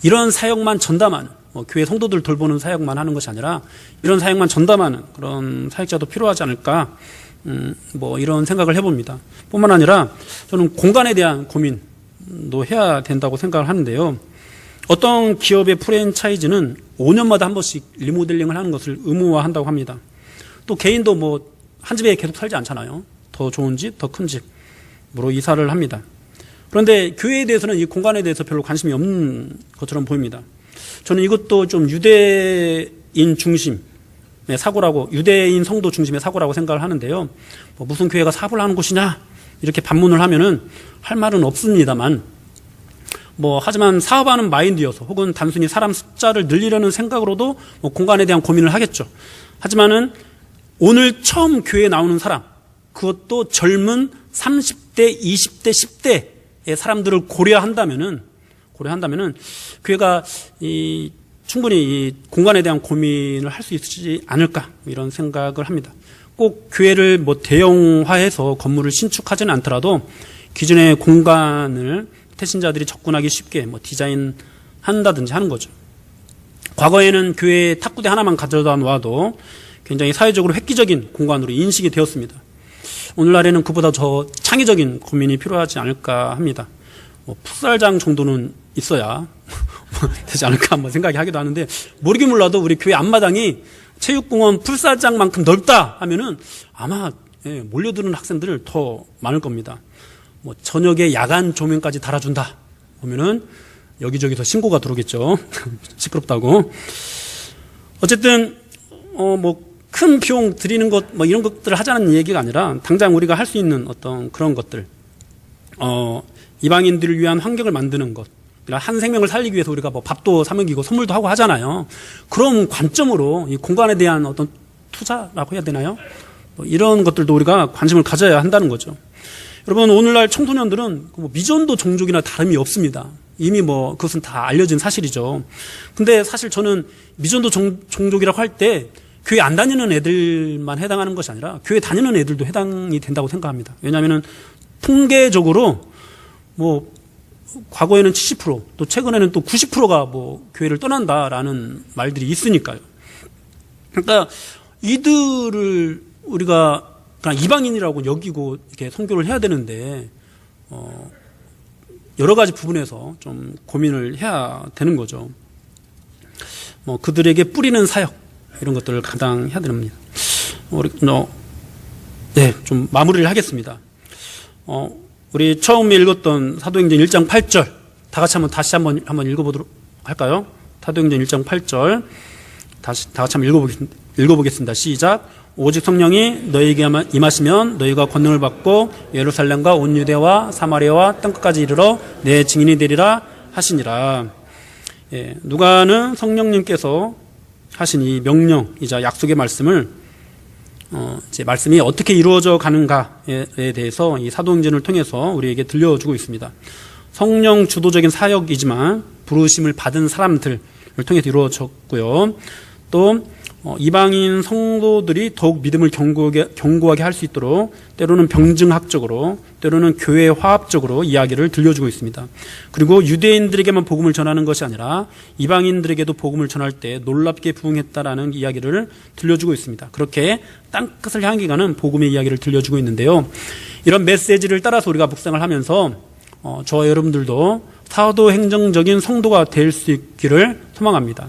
이런 사역만 전담하는, 교회 성도들 돌보는 사역만 하는 것이 아니라 이런 사역만 전담하는 그런 사역자도 필요하지 않을까. 이런 생각을 해봅니다. 뿐만 아니라 저는 공간에 대한 고민도 해야 된다고 생각을 하는데요. 어떤 기업의 프랜차이즈는 5년마다 한 번씩 리모델링을 하는 것을 의무화한다고 합니다. 또 개인도 한 집에 계속 살지 않잖아요. 더 좋은 집, 더 큰 집으로 이사를 합니다. 그런데 교회에 대해서는 이 공간에 대해서 별로 관심이 없는 것처럼 보입니다. 저는 이것도 좀 유대인 중심의 사고라고, 유대인 성도 중심의 사고라고 생각을 하는데요. 무슨 교회가 사업을 하는 곳이냐 이렇게 반문을 하면은 할 말은 없습니다만, 하지만 사업하는 마인드여서 혹은 단순히 사람 숫자를 늘리려는 생각으로도 공간에 대한 고민을 하겠죠. 하지만은 오늘 처음 교회에 나오는 사람, 그것도 젊은 30대, 20대, 10대의 사람들을 고려한다면은 교회가 충분히 이 공간에 대한 고민을 할 수 있지 않을까, 이런 생각을 합니다. 꼭 교회를 대형화해서 건물을 신축하지는 않더라도 기존의 공간을 태신자들이 접근하기 쉽게 디자인한다든지 하는 거죠. 과거에는 교회 탁구대 하나만 가져다 놓아도 굉장히 사회적으로 획기적인 공간으로 인식이 되었습니다. 오늘날에는 그보다 더 창의적인 고민이 필요하지 않을까 합니다. 풋살장 정도는 있어야 되지 않을까 한번 생각이 하기도 하는데, 모르긴 몰라도 우리 교회 앞마당이 체육공원 풀살장만큼 넓다 하면은 아마 몰려드는 학생들 더 많을 겁니다. 저녁에 야간 조명까지 달아준다 보면은 여기저기서 신고가 들어오겠죠. 시끄럽다고. 어쨌든 큰 비용 드리는 것 이런 것들을 하자는 얘기가 아니라 당장 우리가 할 수 있는 어떤 그런 것들, 이방인들을 위한 환경을 만드는 것, 한 생명을 살리기 위해서 우리가 밥도 사 먹이고 선물도 하고 하잖아요. 그런 관점으로 이 공간에 대한 어떤 투자라고 해야 되나요? 이런 것들도 우리가 관심을 가져야 한다는 거죠. 여러분, 오늘날 청소년들은 미전도 종족이나 다름이 없습니다. 이미 그것은 다 알려진 사실이죠. 근데 사실 저는 미전도 종족이라고 할 때 교회 안 다니는 애들만 해당하는 것이 아니라 교회 다니는 애들도 해당이 된다고 생각합니다. 왜냐하면 통계적으로 과거에는 70%, 또 최근에는 또 90%가 교회를 떠난다라는 말들이 있으니까요. 그러니까 이들을 우리가 그냥 이방인이라고 여기고 이렇게 선교를 해야 되는데, 여러 가지 부분에서 좀 고민을 해야 되는 거죠. 그들에게 뿌리는 사역, 이런 것들을 감당해야 됩니다. 좀 마무리를 하겠습니다. 우리 처음에 읽었던 사도행전 1장 8절, 다 같이 다시 한번 읽어보도록 할까요? 사도행전 1장 8절, 다 같이 한번 읽어보겠습니다. 시작. 오직 성령이 너희에게 임하시면 너희가 권능을 받고 예루살렘과 온 유대와 사마리아와 땅끝까지 이르러 내 증인이 되리라 하시니라. 누가는 성령님께서 하신 이 명령이자 약속의 말씀을 이제 말씀이 어떻게 이루어져 가는가에 대해서 이 사도행전을 통해서 우리에게 들려주고 있습니다. 성령 주도적인 사역이지만 부르심을 받은 사람들을 통해서 이루어졌고요. 또 이방인 성도들이 더욱 믿음을 견고하게 할 수 있도록 때로는 병증학적으로, 때로는 교회 화합적으로 이야기를 들려주고 있습니다. 그리고 유대인들에게만 복음을 전하는 것이 아니라 이방인들에게도 복음을 전할 때 놀랍게 부응했다라는 이야기를 들려주고 있습니다. 그렇게 땅끝을 향해 가는 복음의 이야기를 들려주고 있는데요. 이런 메시지를 따라서 우리가 묵상을 하면서 저와 여러분들도 사도행정적인 성도가 될 수 있기를 소망합니다.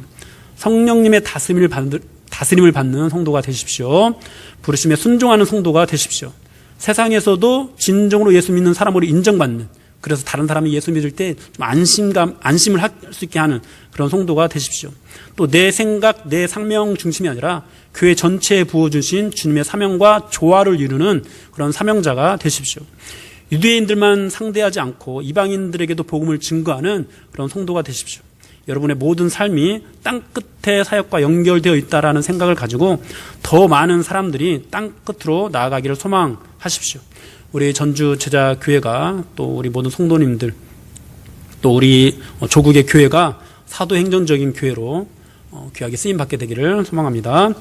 성령님의 다스림을 받는 성도가 되십시오. 부르심에 순종하는 성도가 되십시오. 세상에서도 진정으로 예수 믿는 사람으로 인정받는 그래서 다른 사람이 예수 믿을 때 좀 안심을 할 수 있게 하는 그런 성도가 되십시오. 또 내 생각, 내 상명 중심이 아니라 교회 전체에 부어주신 주님의 사명과 조화를 이루는 그런 사명자가 되십시오. 유대인들만 상대하지 않고 이방인들에게도 복음을 증거하는 그런 성도가 되십시오. 여러분의 모든 삶이 땅끝의 사역과 연결되어 있다라는 생각을 가지고 더 많은 사람들이 땅끝으로 나아가기를 소망하십시오. 우리 전주 제자교회가 또 우리 모든 성도님들 또 우리 조국의 교회가 사도행전적인 교회로 귀하게 쓰임받게 되기를 소망합니다.